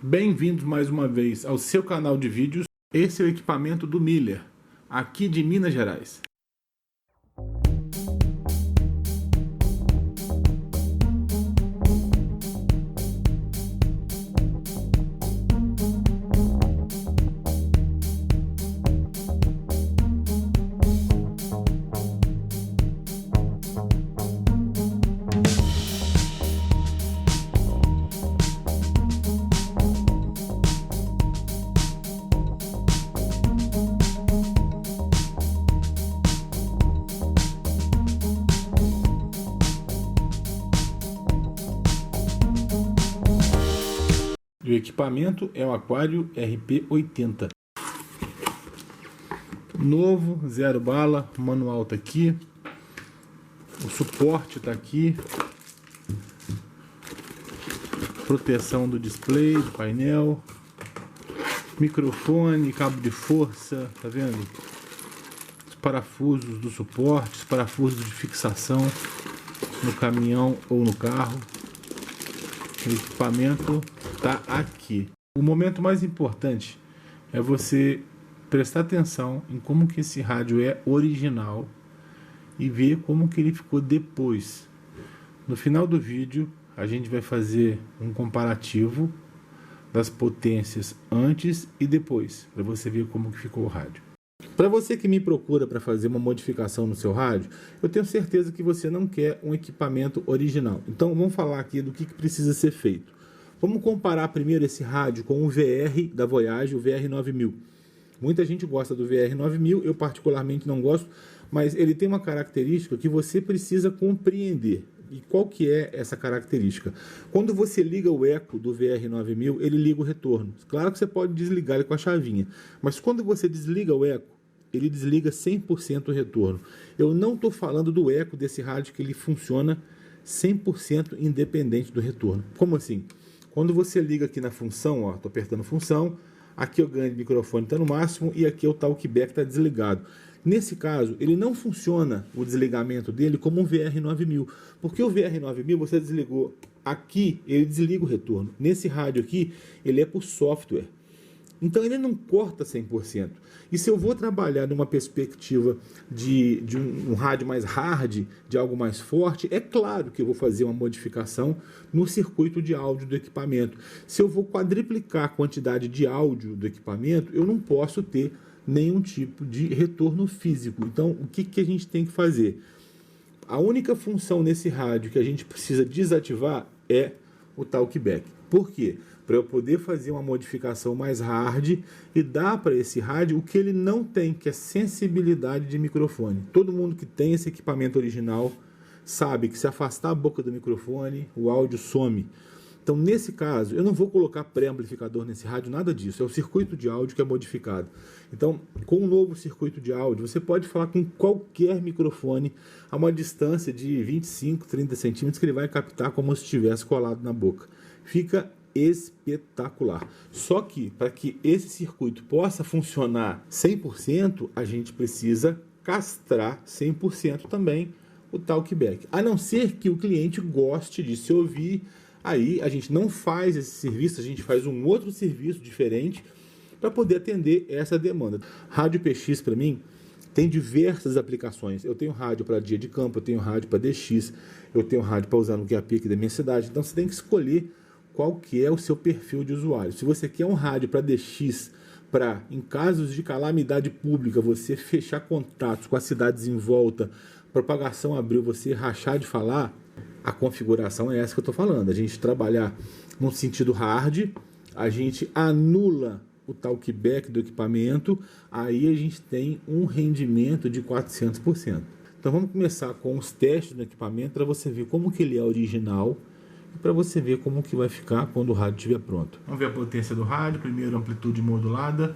Bem-vindos mais uma vez ao seu canal de vídeos. Esse é o equipamento do Miller, aqui de Minas Gerais. O equipamento é o Aquário RP80. Novo, 0 bala, o manual tá aqui. O suporte tá aqui. Proteção do display, do painel. Microfone, cabo de força, tá vendo? Os parafusos do suporte, os parafusos de fixação no caminhão ou no carro. O equipamento está aqui. O momento mais importante é você prestar atenção em como que esse rádio é original e ver como que ele ficou depois. No final do vídeo a gente vai fazer um comparativo das potências antes e depois, para você ver como que ficou o rádio. Para você que me procura para fazer uma modificação no seu rádio, eu tenho certeza que você não quer um equipamento original. Então vamos falar aqui do que precisa ser feito. Vamos comparar primeiro esse rádio com o VR da Voyage, o VR9000. Muita gente gosta do VR9000, eu particularmente não gosto, mas ele tem uma característica que você precisa compreender. E qual que é essa característica? Quando você liga o eco do VR9000, ele liga o retorno. Claro que você pode desligar ele com a chavinha, mas quando você desliga o eco, ele desliga 100% o retorno. Eu não estou falando do eco desse rádio que ele funciona 100% independente do retorno. Como assim? Quando você liga aqui na função, ó, tô apertando função, aqui o ganho de microfone está no máximo e aqui o talkback está desligado. Nesse caso, ele não funciona o desligamento dele como um VR9000, porque o VR9000 você desligou aqui, ele desliga o retorno. Nesse rádio aqui, ele é por software. Então ele não corta 100%. E se eu vou trabalhar numa perspectiva de um rádio mais hard, de algo mais forte, é claro que eu vou fazer uma modificação no circuito de áudio do equipamento. Se eu vou quadriplicar a quantidade de áudio do equipamento, eu não posso ter nenhum tipo de retorno físico. Então o que a gente tem que fazer? A única função nesse rádio que a gente precisa desativar é o talkback. Por quê? Para eu poder fazer uma modificação mais hard e dar para esse rádio o que ele não tem, que é sensibilidade de microfone. Todo mundo que tem esse equipamento original sabe que se afastar a boca do microfone, o áudio some. Então, nesse caso, eu não vou colocar pré-amplificador nesse rádio, nada disso. É o circuito de áudio que é modificado. Então, com o novo circuito de áudio, você pode falar com qualquer microfone a uma distância de 25, 30 centímetros que ele vai captar como se estivesse colado na boca. Fica espetacular. Só que, para que esse circuito possa funcionar 100%, a gente precisa castrar 100% também o talkback. A não ser que o cliente goste de se ouvir, aí a gente não faz esse serviço, a gente faz um outro serviço diferente para poder atender essa demanda. Rádio PX para mim tem diversas aplicações. Eu tenho rádio para dia de campo, eu tenho rádio para DX, eu tenho rádio para usar no QAP aqui da minha cidade. Então você tem que escolher qual que é o seu perfil de usuário. Se você quer um rádio para DX, para, em casos de calamidade pública, você fechar contatos com as cidades em volta, propagação abril, você rachar de falar, a configuração é essa que eu estou falando. A gente trabalhar no sentido hard, a gente anula o talkback do equipamento, aí a gente tem um rendimento de 400%. Então vamos começar com os testes do equipamento para você ver como que ele é original e para você ver como que vai ficar quando o rádio estiver pronto. Vamos ver a potência do rádio. Primeiro, amplitude modulada,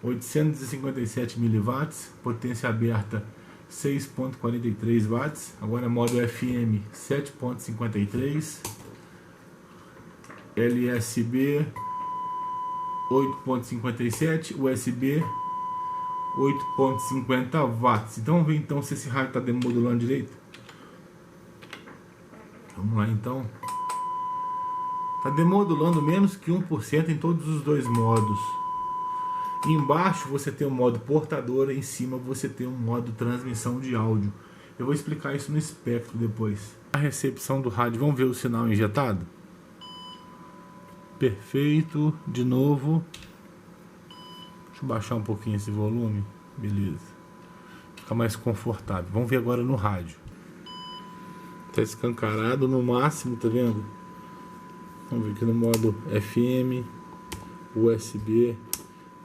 857 mW, potência aberta 6.43 watts, agora modo FM 7.53, LSB 8.57, USB 8.50 watts. Então vamos ver então se esse rádio está demodulando direito. Vamos lá então. Está demodulando menos que 1% em todos os dois modos. Embaixo você tem o modo portador, em cima você tem o modo transmissão de áudio. Eu vou explicar isso no espectro depois. A recepção do rádio, vamos ver o sinal injetado? Perfeito, de novo. Deixa eu baixar um pouquinho esse volume. Beleza. Fica mais confortável. Vamos ver agora no rádio. Tá escancarado no máximo, tá vendo? Vamos ver aqui no modo FM, USB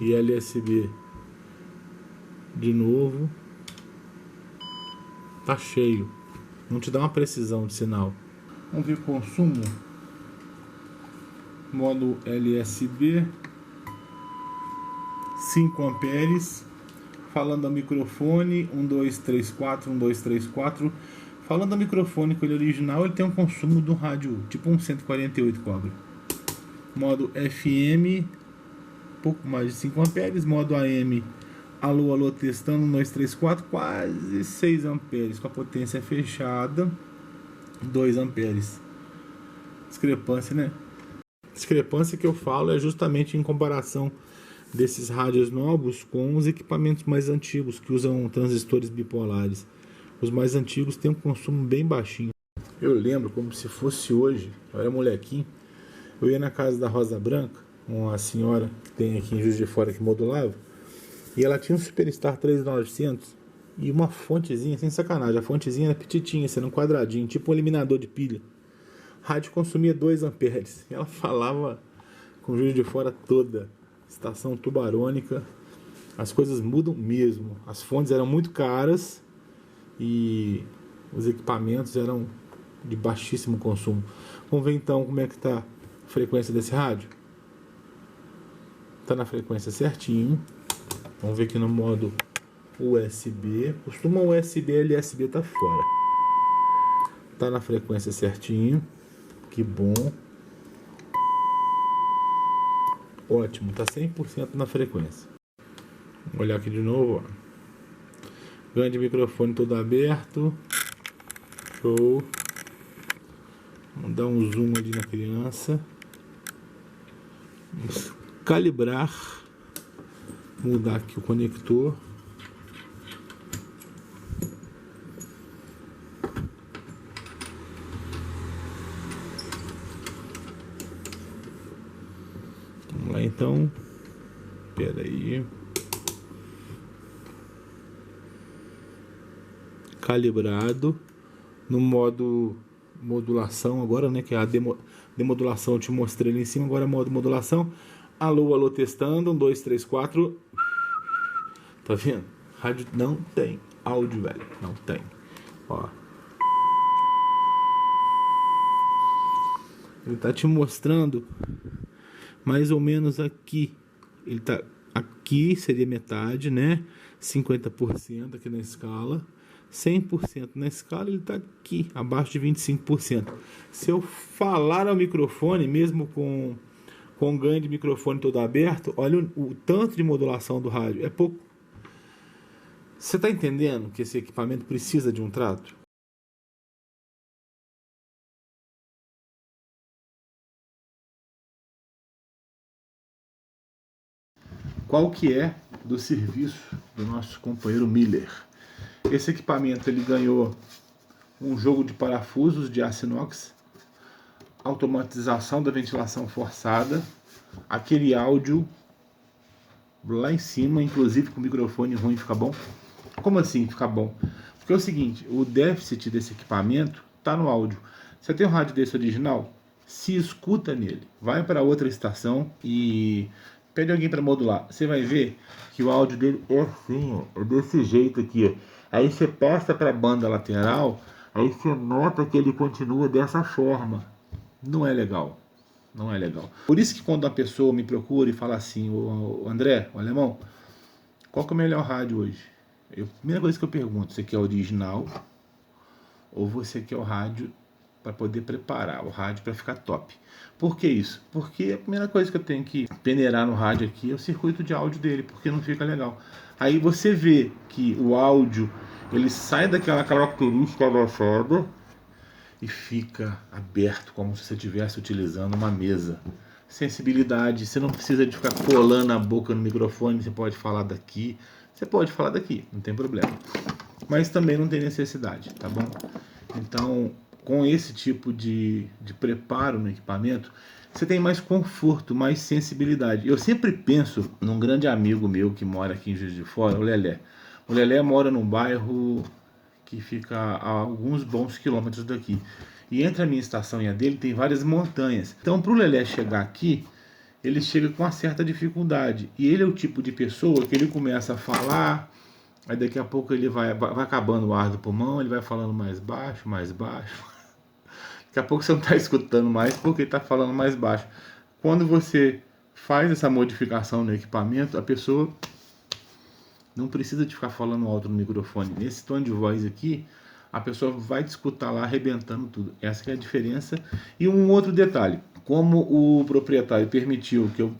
e LSB. De novo. Tá cheio. Não te dá uma precisão de sinal. Vamos ver o consumo. Modo LSB. 5 amperes. Falando ao microfone. 1, 2, 3, 4. 1, 2, 3, 4. Falando ao microfone com ele original, ele tem um consumo de um rádio tipo um 148 cobra. Modo FM, pouco mais de 5 amperes. Modo AM, alô, alô, testando, 1, 2, 3, 4, quase 6 amperes. Com a potência fechada, 2 amperes. Discrepância, né? Discrepância que eu falo é justamente em comparação desses rádios novos com os equipamentos mais antigos, que usam transistores bipolares. Os mais antigos têm um consumo bem baixinho. Eu lembro como se fosse hoje, eu era molequinho, eu ia na casa da Rosa Branca, uma senhora que tem aqui em Juiz de Fora que modulava, e ela tinha um Superstar 3900 e uma fontezinha, sem sacanagem, a fontezinha era petitinha, sendo um quadradinho, tipo um eliminador de pilha. A rádio consumia 2 amperes, e ela falava com Juiz de Fora toda, estação tubarônica. As coisas mudam mesmo, as fontes eram muito caras, e os equipamentos eram de baixíssimo consumo. Vamos ver então como é que está a frequência desse rádio. Está na frequência certinho. Vamos ver aqui no modo USB. Costuma USB, LSB tá fora. Está na frequência certinho. Que bom. Ótimo, está 100% na frequência. Vou olhar aqui de novo, ó. Grande microfone todo aberto. Show. Vamos dar um zoom ali na criança. Vamos calibrar. Mudar aqui o conector. Vamos lá então. Espera aí. Calibrado no modo modulação agora, né, que é a demodulação. Eu te mostrei ali em cima, agora é modo modulação. Alô, alô, testando, 1, 2, 3, 4. Tá vendo? Rádio não tem áudio, velho, não tem. Ó, ele tá te mostrando mais ou menos aqui. Ele tá aqui, seria metade, né? 50% aqui na escala. 100% na escala, ele está aqui, abaixo de 25%. Se eu falar ao microfone, mesmo com ganho de microfone todo aberto, olha o tanto de modulação do rádio, é pouco. Você está entendendo que esse equipamento precisa de um trato? Qual que é do serviço do nosso companheiro Miller? Esse equipamento ele ganhou um jogo de parafusos de aço inox, automatização da ventilação forçada, aquele áudio lá em cima, inclusive com o microfone ruim fica bom. Como assim fica bom? Porque é o seguinte, o déficit desse equipamento está no áudio. Você tem um rádio desse original? Se escuta nele, vai para outra estação e pede alguém para modular. Você vai ver que o áudio dele é assim, ó, é desse jeito aqui, ó. Aí você passa para a banda lateral, aí você nota que ele continua dessa forma. Não é legal. Não é legal. Por isso que quando a pessoa me procura e fala assim, o André, o alemão, qual que é o melhor rádio hoje? A primeira coisa que eu pergunto, você quer original ou você quer o rádio para poder preparar o rádio para ficar top? Por que isso? Porque a primeira coisa que eu tenho que peneirar no rádio aqui é o circuito de áudio dele, porque não fica legal. Aí você vê que o áudio ele sai daquela característica avançada e fica aberto como se você estivesse utilizando uma mesa. Sensibilidade, você não precisa de ficar colando a boca no microfone, você pode falar daqui, não tem problema. Mas também não tem necessidade, tá bom? Então, com esse tipo de preparo no equipamento, você tem mais conforto, mais sensibilidade. Eu sempre penso num grande amigo meu que mora aqui em Juiz de Fora, o Lelé. O Lelé mora num bairro que fica a alguns bons quilômetros daqui. E entre a minha estação e a dele tem várias montanhas. Então, para o Lelé chegar aqui, ele chega com uma certa dificuldade. E ele é o tipo de pessoa que ele começa a falar, aí daqui a pouco ele vai acabando o ar do pulmão, ele vai falando mais baixo, mais baixo. Daqui a pouco você não está escutando mais porque ele está falando mais baixo. Quando você faz essa modificação no equipamento, a pessoa não precisa de ficar falando alto no microfone. Nesse tom de voz aqui, a pessoa vai te escutar lá arrebentando tudo. Essa que é a diferença. E um outro detalhe, como o proprietário permitiu que eu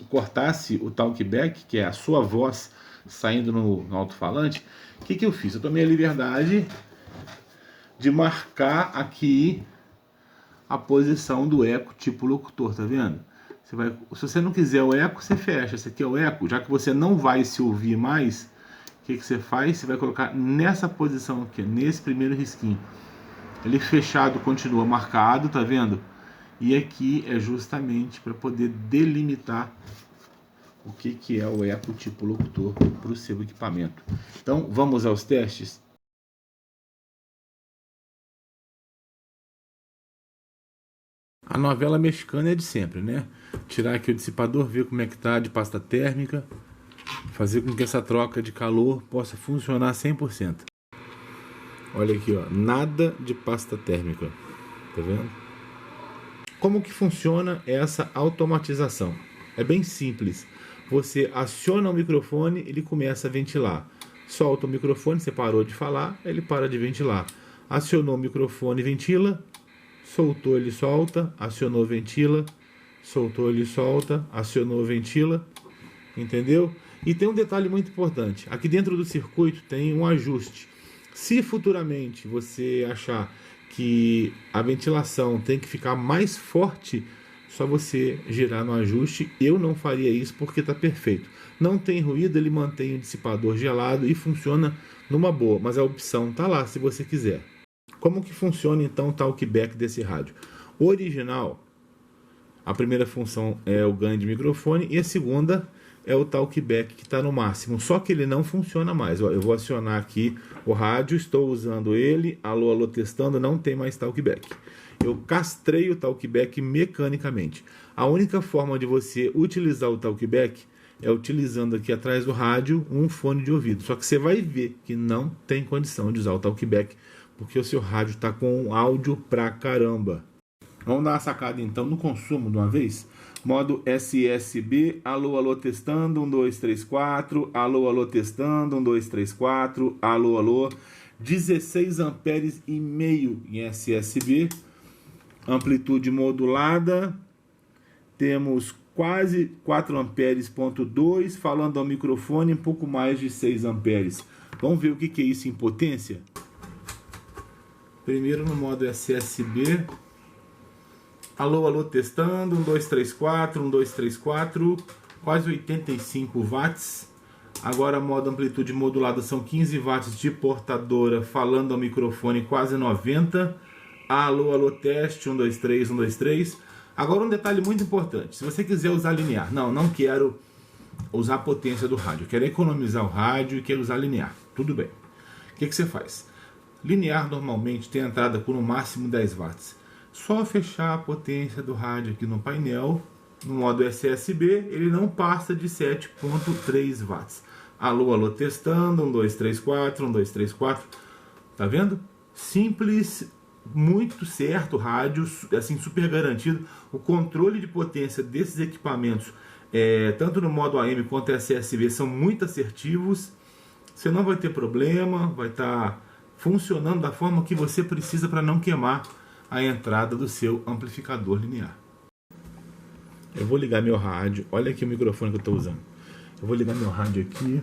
cortasse o talkback, que é a sua voz saindo no alto-falante, o que eu fiz? Eu tomei a liberdade de marcar aqui a posição do eco tipo locutor, tá vendo? Se você não quiser o eco, você fecha. Esse aqui é o eco. Já que você não vai se ouvir mais, o que você faz? Você vai colocar nessa posição aqui, nesse primeiro risquinho. Ele fechado continua marcado, tá vendo? E aqui é justamente para poder delimitar o que é o eco tipo locutor para o seu equipamento. Então, vamos aos testes? A novela mexicana é de sempre, né? Tirar aqui o dissipador, ver como é que tá de pasta térmica, fazer com que essa troca de calor possa funcionar 100%. Olha aqui, ó, nada de pasta térmica, tá vendo? Como que funciona essa automatização? É bem simples. Você aciona o microfone, ele começa a ventilar. Solta o microfone, você parou de falar, ele para de ventilar. Acionou o microfone, ventila. Soltou, ele solta, acionou, ventila, soltou, ele solta, acionou, ventila, entendeu? E tem um detalhe muito importante, aqui dentro do circuito tem um ajuste. Se futuramente você achar que a ventilação tem que ficar mais forte, só você girar no ajuste. Eu não faria isso porque está perfeito. Não tem ruído, ele mantém o dissipador gelado e funciona numa boa, mas a opção está lá se você quiser. Como que funciona então o talkback desse rádio? O original, a primeira função é o ganho de microfone e a segunda é o talkback que está no máximo, só que ele não funciona mais. Ó, eu vou acionar aqui o rádio, estou usando ele, alô, alô, testando, não tem mais talkback. Eu castrei o talkback mecanicamente. A única forma de você utilizar o talkback é utilizando aqui atrás do rádio um fone de ouvido. Só que você vai ver que não tem condição de usar o talkback porque o seu rádio está com áudio pra caramba. Vamos dar uma sacada então no consumo de uma vez. Modo SSB, alô, alô, testando, 1, 2, 3, 4, alô, alô, testando, 1, 2, 3, 4, alô, alô, 16 amperes e meio em SSB, amplitude modulada, temos quase 4 amperes, ponto 2, falando ao microfone, um pouco mais de 6 amperes. Vamos ver o que é isso em potência? Primeiro no modo SSB. Alô, alô, testando. 1, 2, 3, 4. 1, 2, 3, 4. Quase 85 watts. Agora modo amplitude modulada são 15 watts de portadora. Falando ao microfone quase 90. Alô, alô, teste. 1, 2, 3, 1, 2, 3. Agora um detalhe muito importante. Se você quiser usar linear. Não quero usar a potência do rádio. Eu quero economizar o rádio e quero usar linear. Tudo bem. O que você faz? Linear normalmente tem entrada com no máximo 10 watts. Só fechar a potência do rádio aqui no painel, no modo SSB, ele não passa de 7.3 watts. Alô, alô, testando, 1, 2, 3, 4, 1, 2, 3, 4. Tá vendo? Simples, muito certo, rádio, assim, super garantido. O controle de potência desses equipamentos, tanto no modo AM quanto SSB, são muito assertivos. Você não vai ter problema, vai estar funcionando da forma que você precisa para não queimar a entrada do seu amplificador linear. Eu vou ligar meu rádio. Olha aqui o microfone que eu estou usando. Eu vou ligar meu rádio aqui.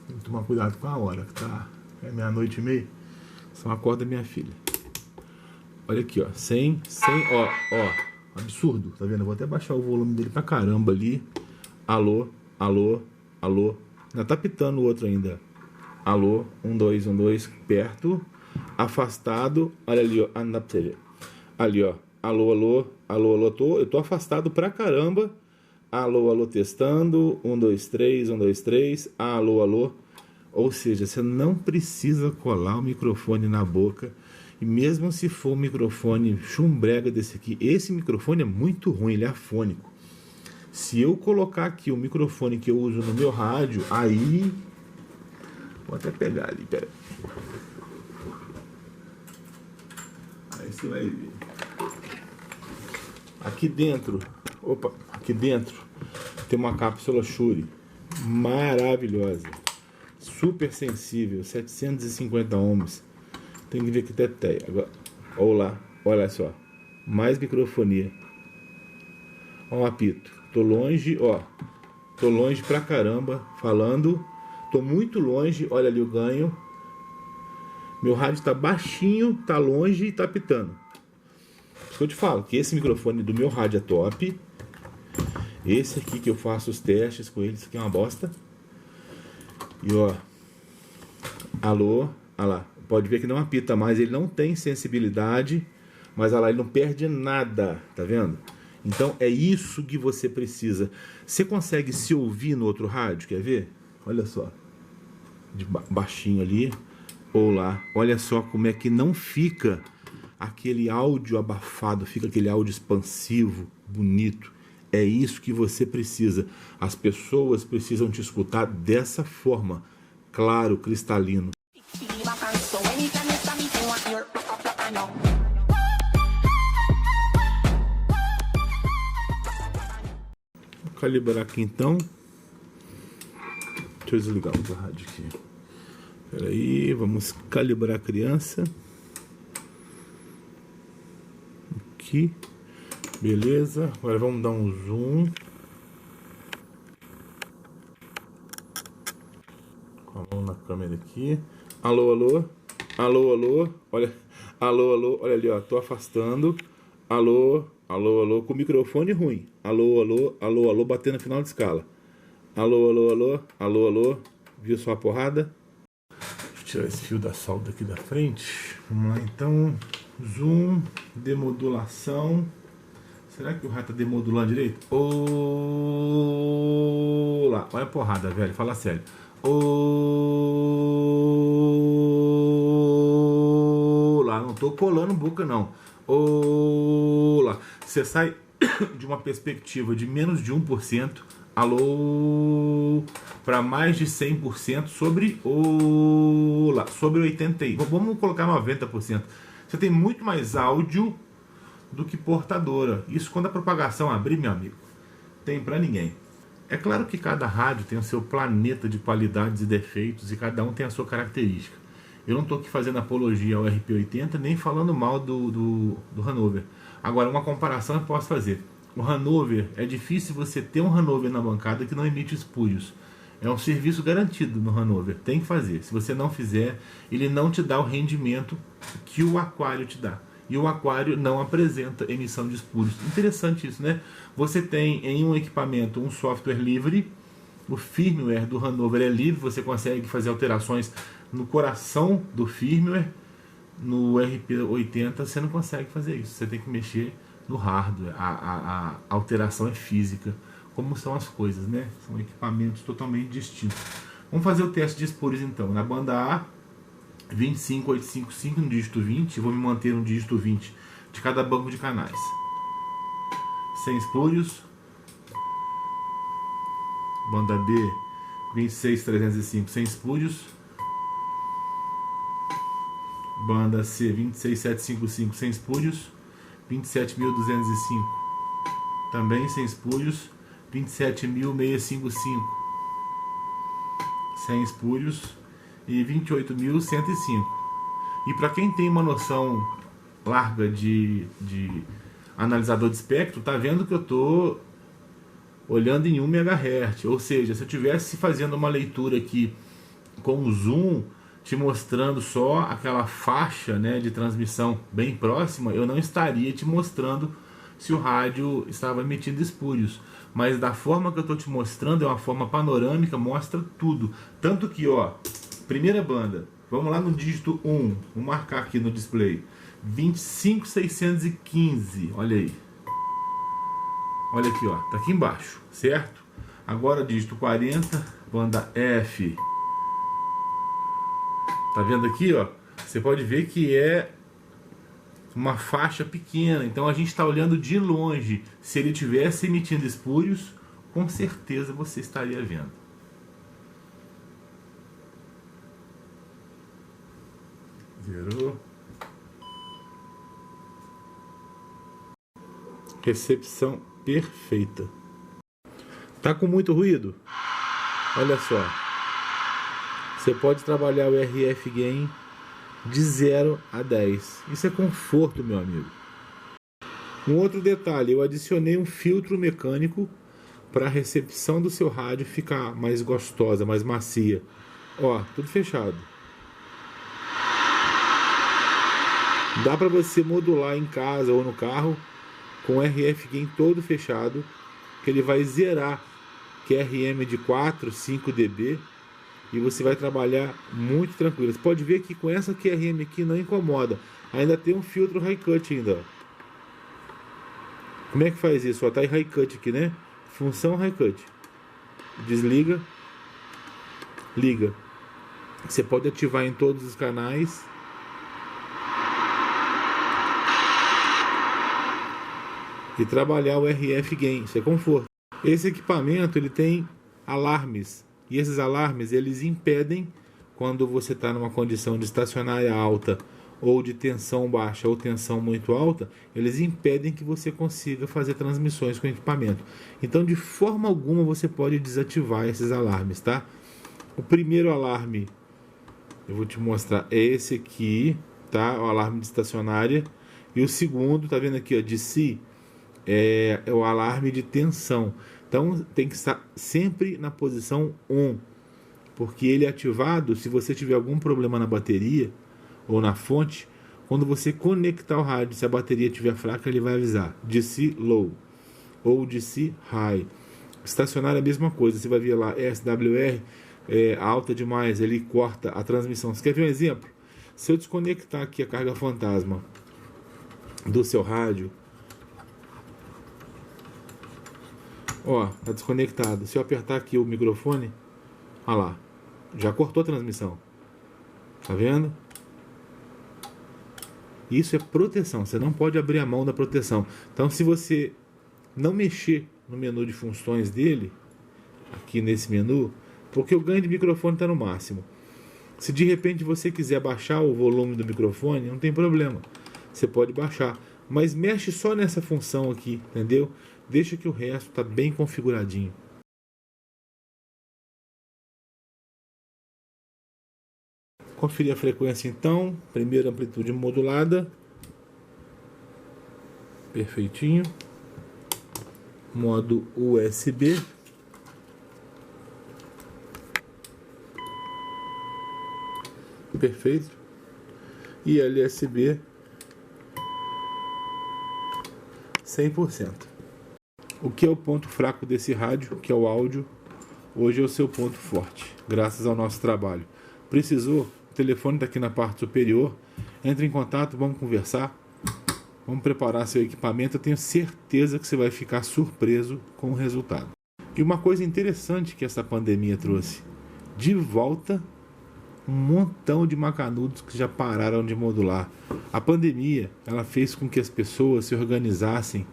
Tem que tomar cuidado com a hora, que tá? É 00:30. São a corda da minha filha. Olha aqui, ó. Sem, ó. Absurdo, tá vendo? Eu vou até baixar o volume dele pra caramba ali. Alô, alô, alô. Ainda tá pitando o outro ainda. Alô, 1, 2, 1, 2, perto. Afastado. Olha ali, ó. Ah, não dá pra você ver. Ali, ó. Alô, alô, alô, alô. Eu tô afastado pra caramba. Alô, alô, testando. 1, 2, 3, 1, 2, 3. Alô, alô. Ou seja, você não precisa colar o microfone na boca. E mesmo se for um microfone chumbrega desse aqui, esse microfone é muito ruim, ele é afônico. Se eu colocar aqui o microfone que eu uso no meu rádio, aí... Vou até pegar ali, pera. Aí você vai ver. Aqui dentro, aqui dentro tem uma cápsula Shure maravilhosa, super sensível, 750 ohms. Tem que ver que teteia. Agora, olha só, mais microfonia. Ó, um apito. Tô longe, ó. Tô longe pra caramba falando. Tô muito longe, olha ali o ganho. Meu rádio tá baixinho, tá longe e tá apitando. Por isso que eu te falo que esse microfone do meu rádio é top. Esse aqui que eu faço os testes com ele, isso aqui é uma bosta. E ó, alô, olha lá. Pode ver que não apita mais, ele não tem sensibilidade, mas olha lá, ele não perde nada, tá vendo? Então é isso que você precisa. Você consegue se ouvir no outro rádio, quer ver? Olha só, de baixinho ali, ou lá, olha só como é que não fica aquele áudio abafado, fica aquele áudio expansivo, bonito. É isso que você precisa. As pessoas precisam te escutar dessa forma, claro, cristalino. Vou calibrar aqui então. Deixa eu desligar o rádio aqui. Espera aí, vamos calibrar a criança. Aqui. Beleza. Agora vamos dar um zoom. Com a mão na câmera aqui. Alô, alô. Alô, alô. Olha. Alô, alô. Olha ali, ó. Tô afastando. Alô, alô, alô. Com o microfone ruim. Alô, alô, alô, alô. Batendo no final de escala. Alô, alô, alô. Alô, alô. Viu só a porrada? Deixa eu tirar esse fio da solda aqui da frente. Vamos lá então. Zoom. Demodulação. Será que o rato tá demodulando direito? Olá. Olha a porrada, velho. Fala sério. Olá. Não tô colando boca, não. Olá. Você sai de uma perspectiva de menos de 1%, alô, para mais de 100% sobre olá, sobre 80%. Vamos colocar 90%. Você tem muito mais áudio do que portadora. Isso quando a propagação abrir, meu amigo, tem para ninguém. É claro que cada rádio tem o seu planeta de qualidades e defeitos e cada um tem a sua característica. Eu não estou aqui fazendo apologia ao RP80 nem falando mal do Hanover. Agora, uma comparação eu posso fazer. O Hanover, é difícil você ter um Hanover na bancada que não emite espúrios. É um serviço garantido no Hanover, tem que fazer. Se você não fizer, ele não te dá o rendimento que o Aquário te dá. E o Aquário não apresenta emissão de espúrios. Interessante isso, né? Você tem em um equipamento um software livre, o firmware do Hanover é livre, você consegue fazer alterações no coração do firmware. No RP80 você não consegue fazer isso, você tem que mexer no hardware, a alteração é física, como são as coisas, né? São equipamentos totalmente distintos. Vamos fazer o teste de espúrios então. Na banda A, 25855 no dígito 20, vou me manter no dígito 20 de cada banco de canais. Sem espúrios. Banda B, 26305 sem espúrios. Banda C, 26755 sem espúrios. 27205 também sem espúrios. 27655 sem espúrios. E 28.105. E para quem tem uma noção larga de analisador de espectro, tá vendo que eu tô olhando em 1 MHz. Ou seja, se eu tivesse fazendo uma leitura aqui com o zoom, te mostrando só aquela faixa, né, de transmissão bem próxima, eu não estaria te mostrando se o rádio estava emitindo espúrios. Mas da forma que eu estou te mostrando, é uma forma panorâmica, mostra tudo. Tanto que, ó, primeira banda, vamos lá no dígito 1, vou marcar aqui no display, 25615, olha aí. Olha aqui, ó, tá aqui embaixo, certo? Agora dígito 40, banda F. Tá vendo aqui, ó? Você pode ver que é uma faixa pequena, então a gente está olhando de longe. Se ele tivesse emitindo espúrios, com certeza você estaria vendo. Zerou. Recepção perfeita. Tá com muito ruído? Olha só. Você pode trabalhar o RF Gain de 0 a 10. Isso é conforto, meu amigo. Um outro detalhe, eu adicionei um filtro mecânico para a recepção do seu rádio ficar mais gostosa, mais macia. Ó, tudo fechado. Dá para você modular em casa ou no carro com o RF Gain todo fechado, que ele vai zerar QRM de 4, 5 dB. E você vai trabalhar muito tranquilo. Você pode ver que com essa QRM aqui não incomoda. Ainda tem um filtro high cut ainda, ó. Como é que faz isso? Ó, tá em high cut aqui, né? Função high cut. Desliga. Liga. Você pode ativar em todos os canais. E trabalhar o RF Gain. Isso é conforto. Esse equipamento ele tem alarmes. E esses alarmes, eles impedem, quando você está numa condição de estacionária alta, ou de tensão baixa, ou tensão muito alta, eles impedem que você consiga fazer transmissões com o equipamento. Então, de forma alguma, você pode desativar esses alarmes, tá? O primeiro alarme, eu vou te mostrar, é esse aqui, tá? O alarme de estacionária. E o segundo, tá vendo aqui, ó, de si, é o alarme de tensão. Então tem que estar sempre na posição on, porque ele é ativado se você tiver algum problema na bateria ou na fonte. Quando você conectar o rádio, se a bateria estiver fraca, ele vai avisar DC low ou DC high. Estacionário é a mesma coisa, você vai ver lá SWR alta demais, ele corta a transmissão. Você quer ver um exemplo? Se eu desconectar aqui a carga fantasma do seu rádio, ó, tá desconectado. Se eu apertar aqui o microfone, olha lá, já cortou a transmissão. Tá vendo? Isso é proteção, você não pode abrir a mão da proteção. Então, se você não mexer no menu de funções dele, aqui nesse menu, porque o ganho de microfone está no máximo. Se de repente você quiser baixar o volume do microfone, não tem problema. Você pode baixar, mas mexe só nessa função aqui, entendeu? Deixa que o resto está bem configuradinho. Conferir a frequência então. Primeira amplitude modulada. Perfeitinho. Modo USB. Perfeito. E LSB 100%. O que é o ponto fraco desse rádio, que é o áudio, hoje é o seu ponto forte, graças ao nosso trabalho. Precisou? O telefone está aqui na parte superior. Entre em contato, vamos conversar. Vamos preparar seu equipamento. Eu tenho certeza que você vai ficar surpreso com o resultado. E uma coisa interessante que essa pandemia trouxe. De volta, um montão de macanudos que já pararam de modular. A pandemia, ela fez com que as pessoas se organizassem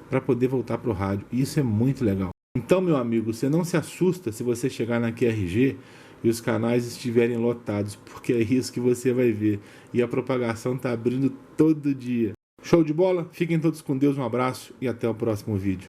para poder voltar para o rádio. E isso é muito legal. Então, meu amigo, você não se assusta se você chegar na QRG e os canais estiverem lotados, porque é isso que você vai ver. E a propagação está abrindo todo dia. Show de bola? Fiquem todos com Deus, um abraço e até o próximo vídeo.